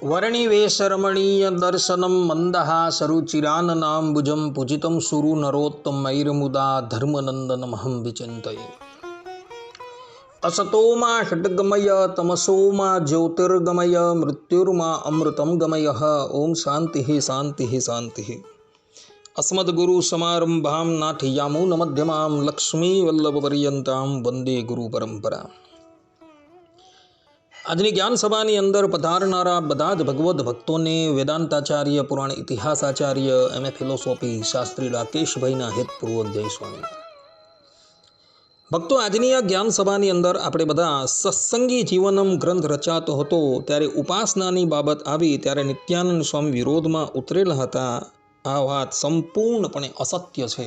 वर्णिवेशरमणीय दर्शनं मन्दहासरुचिराननाम्बुजं पूजितं सुरु नरोत्तमैर्मुदा धर्मनन्दनमहं विचिन्तये। असतो मा षड्गमय तमसो मा ज्योतिर्गमय मृत्युर्मा अमृतं गमयः। ओम शान्तिः शान्तिः शान्तिः। अस्मद्गुरुसमारम्भां नाथयामुनमध्यमां लक्ष्मीवल्लभपर्यन्तां वन्दे गुरुपरम्परा। આજની જ્ઞાન સભાની અંદર પધારનારા બધા જ ભગવદ્ ભક્તોને વેદાંતાચાર્ય, પુરાણ ઇતિહાસાચાર્ય, એમએ ફિલોસોફી શાસ્ત્રી રાકેશભાઈના હેતપૂર્વક જય સ્વામી. ભક્તો, આજની આ જ્ઞાન સભાની અંદર આપણે બધા સત્સંગી જીવનમ ગ્રંથ રચાતો હતો ત્યારે ઉપાસનાની બાબત આવી ત્યારે નિત્યાનંદ સ્વામી વિરોધમાં ઉતરેલા હતા. આ વાત સંપૂર્ણપણે અસત્ય છે.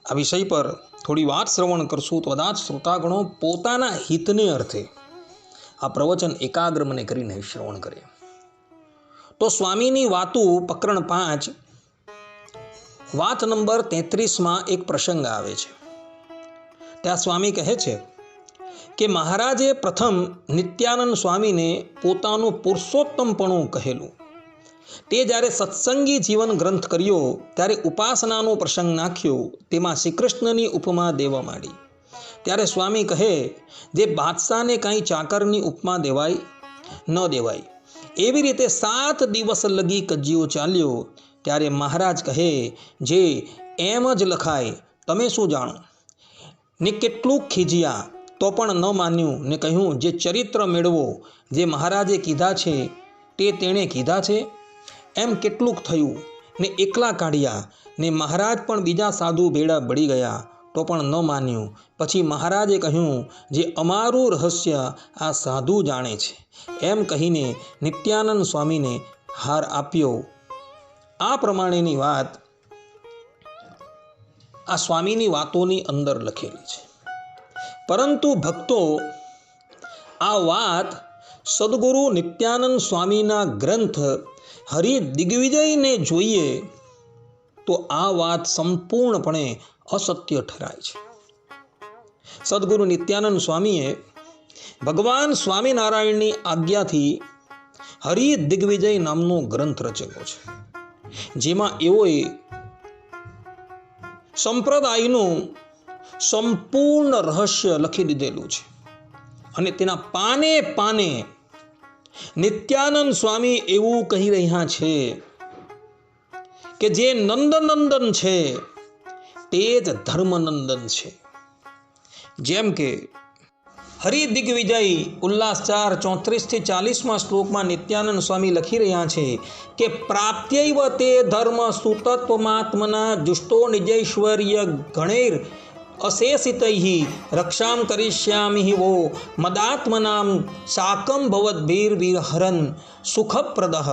આ વિષય પર થોડી વાત શ્રવણ કરશું તો બધા જ શ્રોતાગણો પોતાના હિતને અર્થે આ પ્રવચન એકાગ્ર મને કરીને શ્રવણ કરે. તો સ્વામીની વાતો પ્રકરણ 5 વાત નંબર 33માં એક પ્રસંગ આવે છે. ત્યાં સ્વામી કહે છે કે મહારાજે પ્રથમ નિત્યાનંદ સ્વામીને પોતાનું પુરુષોત્તમપણું કહેલું. તે જ્યારે સત્સંગી જીવન ગ્રંથ કર્યો ત્યારે ઉપાસનાનો પ્રસંગ નાખ્યો. તેમાં શ્રી કૃષ્ણની ઉપમા દેવા માંડી. ત્યારે સ્વામી કહે, જે બાદશાહને કાંઈ ચાકરની ઉપમા દેવાય ન દેવાય. એવી રીતે 7 દિવસ લગી કજિયો ચાલ્યો. ત્યારે મહારાજ કહે, જે એમ જ લખાય તમે શું જાણો. ને કેટલું ખીજ્યા તો પણ ન માન્યું ને કહ્યું, જે ચરિત્ર મેળવો જે મહારાજે કીધા છે તે તેણે કીધા છે. એમ કેટલુંક થયું ને એકલા કાઢ્યા ને મહારાજ પણ બીજા સાધુ ભેળા બળી ગયા તો પણ ન માન્યું. પછી મહારાજે કહ્યું, જે અમારું રહસ્ય આ સાધુ જાણે છે. એમ કહીને નિત્યાનંદ સ્વામીને હાર આપ્યો. આ પ્રમાણેની વાત આ સ્વામીની વાતોની અંદર લખેલી છે. પરંતુ ભક્તો, આ વાત સદગુરુ નિત્યાનંદ સ્વામીના ગ્રંથ હરિદિગ્વિજયને જોઈએ તો આ વાત સંપૂર્ણપણે અસત્ય ઠરાય છે. સદગુરુ નિત્યાનંદ સ્વામીએ ભગવાન સ્વામિનારાયણની આજ્ઞાથી હરિદિગ્વિજય નામનો ગ્રંથ રચેલો છે. જેમાં એઓએ સંપ્રદાયનું સંપૂર્ણ રહસ્ય લખી દીધેલું છે. અને તેના પાને પાને નિત્યાનંદ સ્વામી એવું કહી રહ્યા છે કે જે નંદનંદન છે તે જ ધર્મનંદન છે. જેમ કે હરિદિગ્વિજય ઉલ્લાસ 4:34-40 શ્લોકમાં નિત્યાનંદ સ્વામી લખી રહ્યા છે કે પ્રાપ્ત્યૈવ તે ધર્મ સુતત્વમાત્મના જુષ્ટો નિજૈશ્વર્ય ગણૈર અશેષિતૈઃ રક્ષામ કરિષ્યામિ વો મદાત્મનામ સાકમ ભવદ્ભીર્વિહરન સુખપ્રદઃ.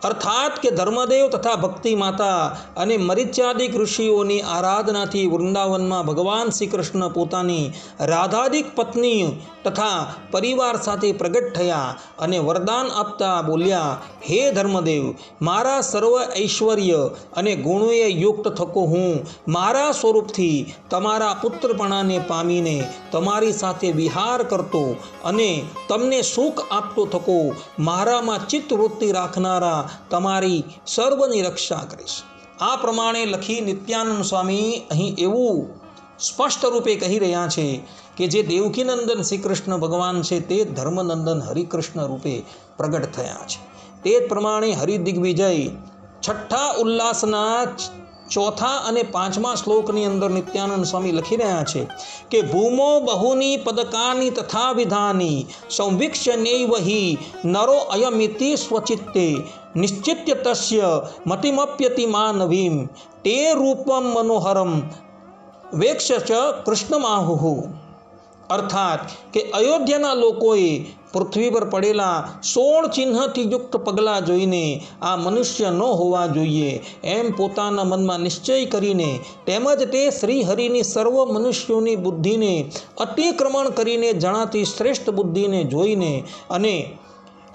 અર્થાત કે ધર્મદેવ તથા ભક્તિ માતા અને મરિચ્યાદિક ઋષિઓની આરાધનાથી વૃંદાવનમાં ભગવાન શ્રી કૃષ્ણ પોતાની રાધાદિક પત્ની તથા પરિવાર સાથે પ્રગટ થયા અને વરદાન આપતા બોલ્યા, હે ધર્મદેવ, મારા સર્વ ઐશ્વર્ય અને ગુણોએ યુક્ત થકો હું મારા સ્વરૂપથી તમારા પુત્રપણાને પામીને તમારી સાથે વિહાર કરતો અને તમને સુખ આપતો થકો મારામાં ચિત્તવૃત્તિ રાખનારા તમારી સર્વની રક્ષા કરીશ. આ પ્રમાણે લખી નિત્યાનંદ સ્વામી અહીં એવું સ્પષ્ટ રૂપે કહી રહ્યા છે કે જે દેવકીનંદન શ્રી કૃષ્ણ ભગવાન છે તે ધર્મનંદન હરિકૃષ્ણ રૂપે પ્રગટ થયા છે. તે જ પ્રમાણે હરિદિગ્વિજય 6ઠા ઉલ્લાસના 4થા અને 5મા શ્લોકની અંદર નિત્યાનંદ સ્વામી લખી રહ્યા છે કે ભૂમો બહુની પદકાની તથા વિધાની સંવિક્ષણૈવ હિ નરો અયમિતિ સ્વચિત્તે નિશ્ચિત્ય તસ્ય મતિમપ્યતિ માનવીમ તે રૂપમ મનોહરમ વેક્ષ કૃષ્ણમાહુ. અર્થાત કે અયોધ્યાના લોકોએ પૃથ્વી પર પડેલા 16 ચિહ્નથી યુક્ત પગલાં જોઈને આ મનુષ્ય ન હોવા જોઈએ એમ પોતાના મનમાં નિશ્ચય કરીને તેમજ તે શ્રીહરિની સર્વ મનુષ્યોની બુદ્ધિને અતિક્રમણ કરીને જણાતી શ્રેષ્ઠ બુદ્ધિને જોઈને અને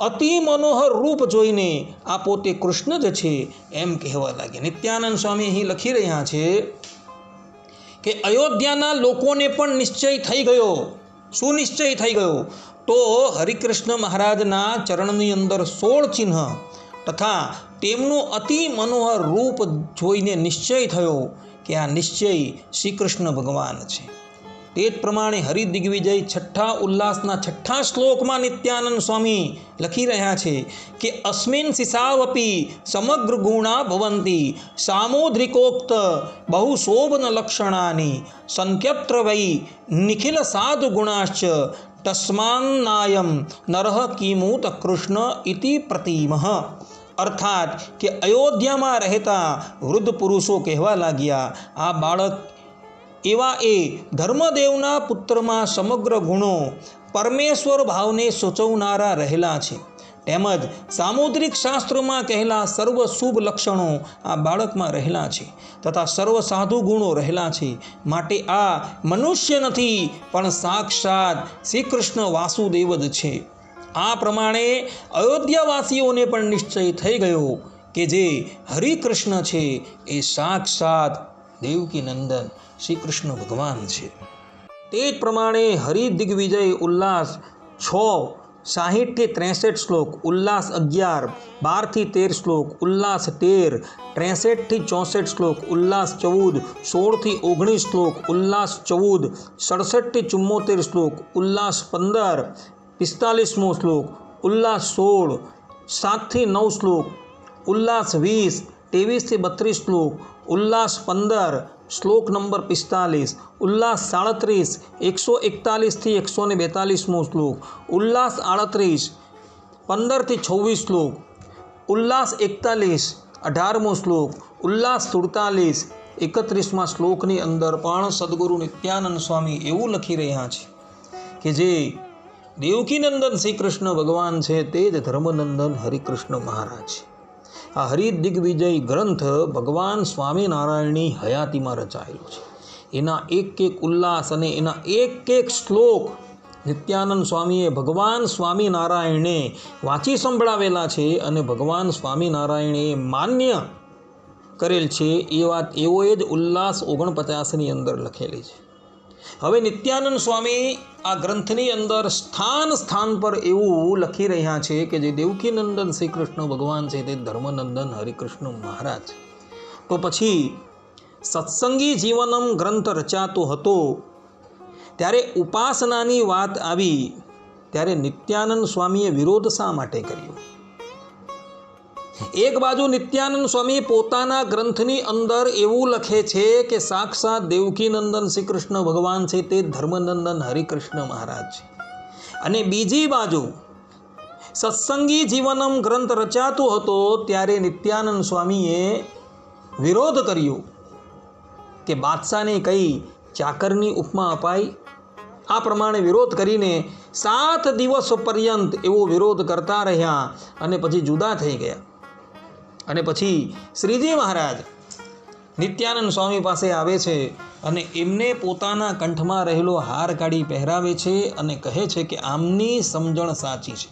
અતિ મનોહર રૂપ જોઈને આ પોતે કૃષ્ણ જ છે એમ કહેવા લાગે. નિત્યાનંદ સ્વામી અહીં લખી રહ્યા છે કે અયોધ્યાના લોકોને પણ નિશ્ચય થઈ ગયો. શું નિશ્ચય થઈ ગયો? તો હરિકૃષ્ણ મહારાજના ચરણની અંદર 16 ચિહ્ન તથા તેમનું અતિ મનોહર રૂપ જોઈને નિશ્ચય થયો કે આ નિશ્ચય શ્રી કૃષ્ણ ભગવાન છે. તે જ પ્રમાણે હરિદિગ્વિજય છઠ્ઠા ઉલ્લાસના છઠ્ઠા શ્લોકમાં નિત્યાનંદ સ્વામી લખી રહ્યા છે કે અસ્મિન શિશાવપી સમગ્ર ગુણા ભવંતી સામોદ્રિકોક્ત બહુ શોભન લક્ષણાની સંખ્યત્ર વૈ નિખિલ સાધુ ગુણાશ્ચ તસ્માન્નાયમ નરહ કિમુત કૃષ્ણ ઇતિ પ્રતિમઃ. અર્થાત કે અયોધ્યામાં રહેતા વૃદ્ધ પુરુષો કહેવા લાગ્યા, આ બાળક એવા એ ધર્મદેવના પુત્રમાં સમગ્ર ગુણો પરમેશ્વર ભાવને સૂચવનારા રહેલા છે. તેમજ સામુદ્રિક શાસ્ત્રોમાં કહેલા સર્વ શુભ લક્ષણો આ બાળકમાં રહેલા છે તથા સર્વ સાધુ ગુણો રહેલા છે. માટે આ મનુષ્ય નથી પણ સાક્ષાત શ્રી કૃષ્ણ વાસુદેવ જ છે. આ પ્રમાણે અયોધ્યાવાસીઓને પણ નિશ્ચય થઈ ગયો કે જે હરિકૃષ્ણ છે એ સાક્ષાત દેવકી નંદન શ્રી કૃષ્ણ ભગવાન છે. તે જ પ્રમાણે હરિદિગ્વિજય ઉલ્લાસ 6 60 થી 63 શ્લોક, ઉલ્લાસ 11 12 થી 13 શ્લોક, ઉલ્લાસ 13 63 થી 64 શ્લોક, ઉલ્લાસ 14 16 થી 19 શ્લોક, ઉલ્લાસ 14 67 થી 74 શ્લોક, ઉલ્લાસ 15 45મો શ્લોક, ઉલ્લાસ 16 7 થી 9 શ્લોક, ઉલ્લાસ 20 23 થી 32 શ્લોક, ઉલ્લાસ 15 શ્લોક નંબર 45, ઉલ્લાસ 37 141 થી 142મો શ્લોક, ઉલ્લાસ 38 15 થી 26 શ્લોક, ઉલ્લાસ 41 18મો શ્લોક, ઉલ્લાસ 47 31મા શ્લોકની અંદર પણ સદગુરુ નિત્યાનંદ સ્વામી એવું લખી રહ્યા છે કે જે દેવકીનંદન શ્રી કૃષ્ણ ભગવાન છે તે જ ધર્મનંદન હરિકૃષ્ણ મહારાજ. આ હરિદિગ્વિજય ગ્રંથ ભગવાન સ્વામિનારાયણની હયાતીમાં રચાયેલો છે. એના એક એક ઉલ્લાસ અને એના એક એક શ્લોક નિત્યાનંદ સ્વામીએ ભગવાન સ્વામિનારાયણને વાંચી સંભળાવેલા છે અને ભગવાન સ્વામિનારાયણે માન્ય કરેલ છે. એ વાત એવોએ જ ઉલ્લાસ 49ની અંદર લખેલી છે. હવે નિત્યાનંદ સ્વામી આ ગ્રંથની અંદર સ્થાન સ્થાન પર એવું લખી રહ્યા છે કે જે દેવકીનંદન શ્રી કૃષ્ણ ભગવાન છે તે ધર્મનંદન હરિકૃષ્ણ મહારાજ. તો પછી સત્સંગી જીવનમ ગ્રંથ રચાતો હતો ત્યારે ઉપાસનાની વાત આવી ત્યારે નિત્યાનંદ સ્વામીએ વિરોધ શા માટે કર્યો? એક બાજુ નિત્યાનંદ સ્વામી પોતાના ગ્રંથની અંદર એવું લખે છે કે સાક્ષાત દેવકીનંદન શ્રી કૃષ્ણ ભગવાન છે તે ધર્મનંદન હરિકૃષ્ણ મહારાજ છે, અને બીજી બાજુ સત્સંગી જીવનમ ગ્રંથ રચાતો હતો ત્યારે નિત્યાનંદ સ્વામીએ વિરોધ કર્યો કે બાદશાહને કઈ ચાકરની ઉપમા અપાય. આ પ્રમાણે વિરોધ કરીને 7 દિવસ પર્યંત એવો વિરોધ કરતા રહ્યા અને પછી જુદા થઈ ગયા. અને પછી શ્રીજી મહારાજ નિત્યાનંદ સ્વામી પાસે આવે છે અને એમને પોતાના કંઠમાં રહેલો હાર કાઢી પહેરાવે છે અને કહે છે કે આમની સમજણ સાચી છે.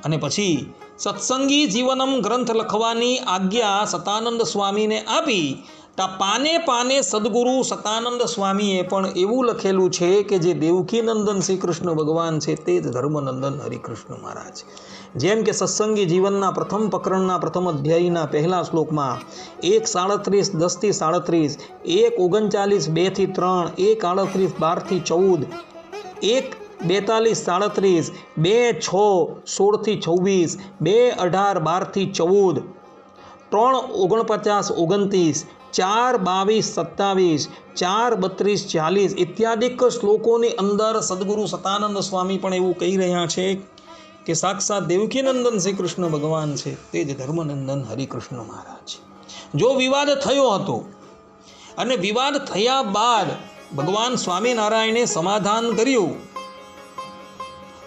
અને પછી સત્સંગી જીવનમ ગ્રંથ લખવાની આજ્ઞા સતાનંદ સ્વામીને આપી. પાને પાને સદગુરુ સતાનંદ સ્વામીએ પણ એવું લખેલું છે કે જે દેવકીનંદન શ્રી કૃષ્ણ ભગવાન છે તે જ ધર્મનંદન હરિકૃષ્ણ મહારાજ. જેમ કે સત્સંગી જીવનના પ્રથમ પ્રકરણના પ્રથમ અધ્યાયના પહેલા શ્લોકમાં 1:37 10 થી 37, 1:39 2 થી 3, 1:38 12 થી 14, 1:42 37, 2:6 16 થી 26, 2:18 12 થી 14, 3:49 29, 4:22 27, 4:32 40 ઇત્યાદિક શ્લોકોની અંદર સદગુરુ સતાનંદ સ્વામી પણ એવું કહી રહ્યા છે કે સાક્ષાત દેવકીનંદન શ્રી કૃષ્ણ ભગવાન છે તે જ ધર્મનંદન હરિકૃષ્ણ મહારાજ. જો વિવાદ થયો હતો અને વિવાદ થયા બાદ ભગવાન સ્વામિનારાયણે સમાધાન કર્યું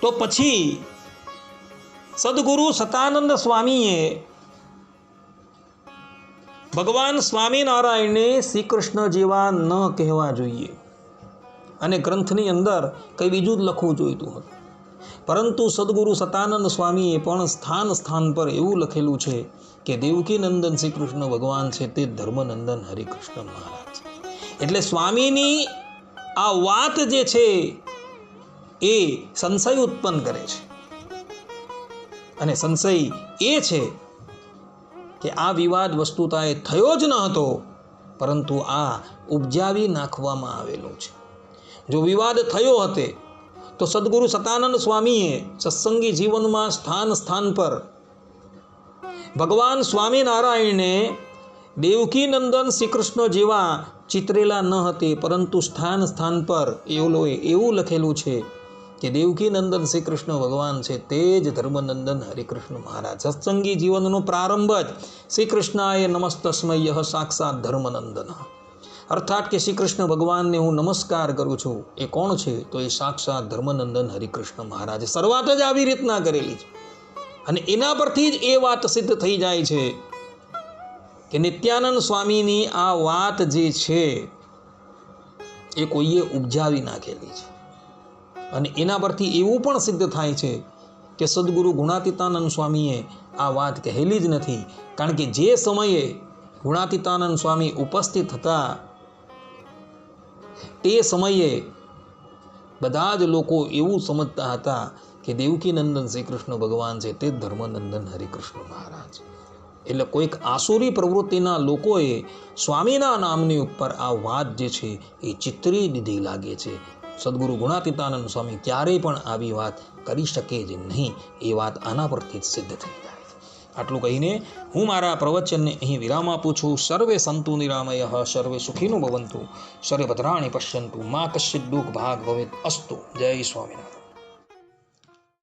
તો પછી સદગુરુ સતાનંદ સ્વામીએ ભગવાન સ્વામિનારાયણને શ્રી કૃષ્ણ જેવા ન કહેવા જોઈએ અને ગ્રંથની અંદર કંઈ બીજું જ લખવું જોઈતું હતું. પરંતુ સદગુરુ સતાનંદ સ્વામીએ પણ સ્થાન સ્થાન પર એવું લખેલું છે કે દેવકીનંદન શ્રી કૃષ્ણ ભગવાન છે તે ધર્મનંદન હરિકૃષ્ણ મહારાજ. એટલે સ્વામીની આ વાત જે છે એ સંશય ઉત્પન્ન કરે છે. અને સંશય એ છે કે આ વિવાદ વસ્તુતાએ થયો જ ન હતો, પરંતુ આ ઉપજાવી નાખવામાં આવેલો છે. જો વિવાદ થયો હતે તો સદગુરુ સતાનંદ સ્વામીએ સત્સંગી જીવનમાં સ્થાન સ્થાન પર ભગવાન સ્વામિનારાયણને દેવકી નંદન શ્રી કૃષ્ણ જેવા ચિતરેલા ન હતી, પરંતુ સ્થાન સ્થાન પર એવું લખેલું છે કે દેવકી નંદન શ્રી કૃષ્ણ ભગવાન છે તે જ ધર્મનંદન હરિકૃષ્ણ મહારાજ. સત્સંગી જીવનનો પ્રારંભ જ શ્રી કૃષ્ણાય નમસ્તસ્મય સાક્ષાત ધર્મનંદન, અર્થાત કે શ્રી કૃષ્ણ ભગવાનને હું નમસ્કાર કરું છું. એ કોણ છે? તો એ સાક્ષાત ધર્મનંદન હરિકૃષ્ણ મહારાજ. શરૂઆત જ આવી રીતના કરેલી છે. અને એના પરથી જ એ વાત સિદ્ધ થઈ જાય છે કે નિત્યાનંદ સ્વામીની આ વાત જે છે એ કોઈએ ઉપજાવી નાખેલી છે. અને એના પરથી એવું પણ સિદ્ધ થાય છે કે સદગુરુ ગુણાતીતાનંદ સ્વામીએ આ વાત કહેલી જ નથી. કારણ કે જે સમયે ગુણાતીતાનંદ સ્વામી ઉપસ્થિત હતા તે સમયે બધા જ લોકો એવું સમજતા હતા કે દેવકી નંદન શ્રી કૃષ્ણ ભગવાન છે તે ધર્મનંદન હરિકૃષ્ણ મહારાજ. એટલે કોઈક આસુરી પ્રવૃત્તિના લોકોએ સ્વામીના નામની ઉપર આ વાત જે છે એ ચિતરી દીધી લાગે છે. સદગુરુ ગુણાતીતાનંદ સ્વામી ક્યારેય પણ આવી વાત કરી શકે જ નહીં. એ વાત આના પરથી જ સિદ્ધ થઈ જાય. આટલું કહીને હું મારા પ્રવચનને અહીં વિરામ આપું છું. સર્વે સંતુ નિરામય, સર્વે સુખીનો ભવંતુ, સર્વે ભદ્રાણી પશ્યંતુ, મા કશ્ચિદ દુઃખ ભાગ ભવેત અસ્તુ. જય સ્વામિનારાયણ.